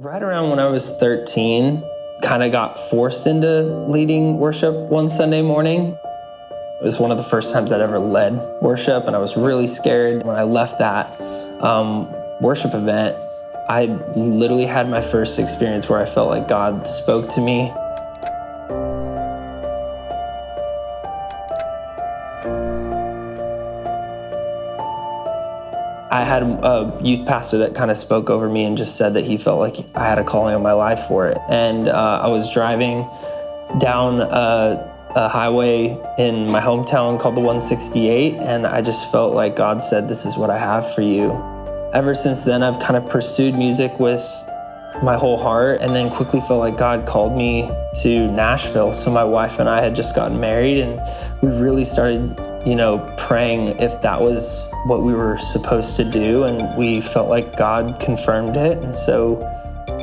Right around when I was 13, kind of got forced into leading worship one Sunday morning. It was one of the first times I'd ever led worship, and I was really scared. When I left that worship event, I literally had my first experience where I felt like God spoke to me. I had a youth pastor that kind of spoke over me and just said that he felt like I had a calling on my life for it. And I was driving down a highway in my hometown called the 168, and I just felt like God said, "This is what I have for you." Ever since then, I've kind of pursued music with my whole heart, and then quickly felt like God called me to Nashville. So my wife and I had just gotten married, and we really started, praying if that was what we were supposed to do, and we felt like God confirmed it. And so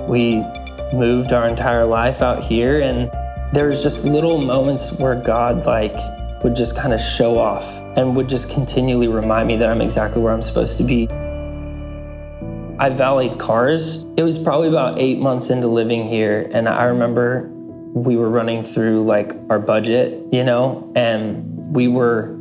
we moved our entire life out here, and there was just little moments where God would just kind of show off and would just continually remind me that I'm exactly where I'm supposed to be. I valeted cars. It was probably about 8 months into living here, and I remember we were running through our budget, and we were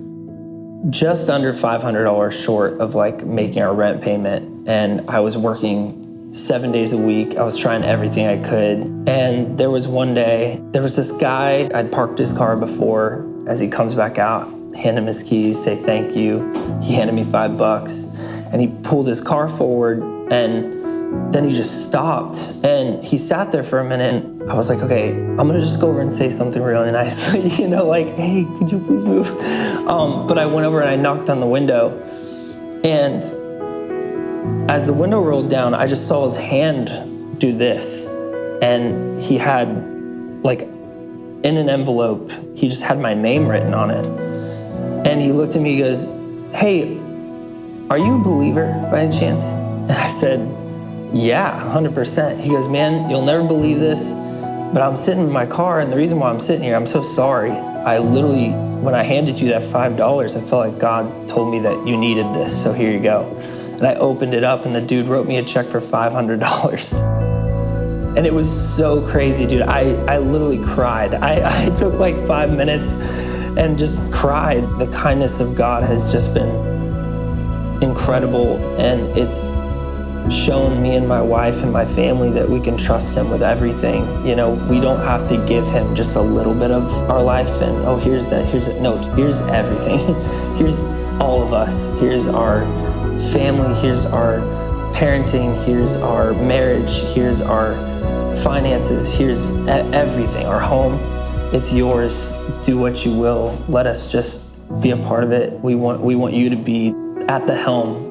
just under $500 short of making our rent payment. And I was working 7 days a week. I was trying everything I could. And there was one day, there was this guy, I'd parked his car before. As he comes back out, hand him his keys, say thank you. He handed me $5, and he pulled his car forward, and then he just stopped, and he sat there for a minute, and I was like, okay, I'm gonna just go over and say something really nicely, hey, could you please move? But I went over and I knocked on the window, and as the window rolled down, I just saw his hand do this, and he had, in an envelope, he just had my name written on it. And he looked at me, he goes, "Hey, are you a believer by any chance?" And I said, "Yeah, 100%. He goes, "Man, you'll never believe this, but I'm sitting in my car, and the reason why I'm sitting here, I'm so sorry. I literally, when I handed you that $5, I felt like God told me that you needed this, so here you go." And I opened it up, and the dude wrote me a check for $500. And it was so crazy, dude. I literally cried. I took 5 minutes and just cried. The kindness of God has just been incredible, and it's shown me and my wife and my family that we can trust him with everything. We don't have to give him just a little bit of our life and, oh, here's that, here's it. No, here's everything. Here's all of us. Here's our family. Here's our parenting. Here's our marriage. Here's our finances. Here's everything, our home. It's yours. Do what you will. Let us just be a part of it. We want you to be at the helm.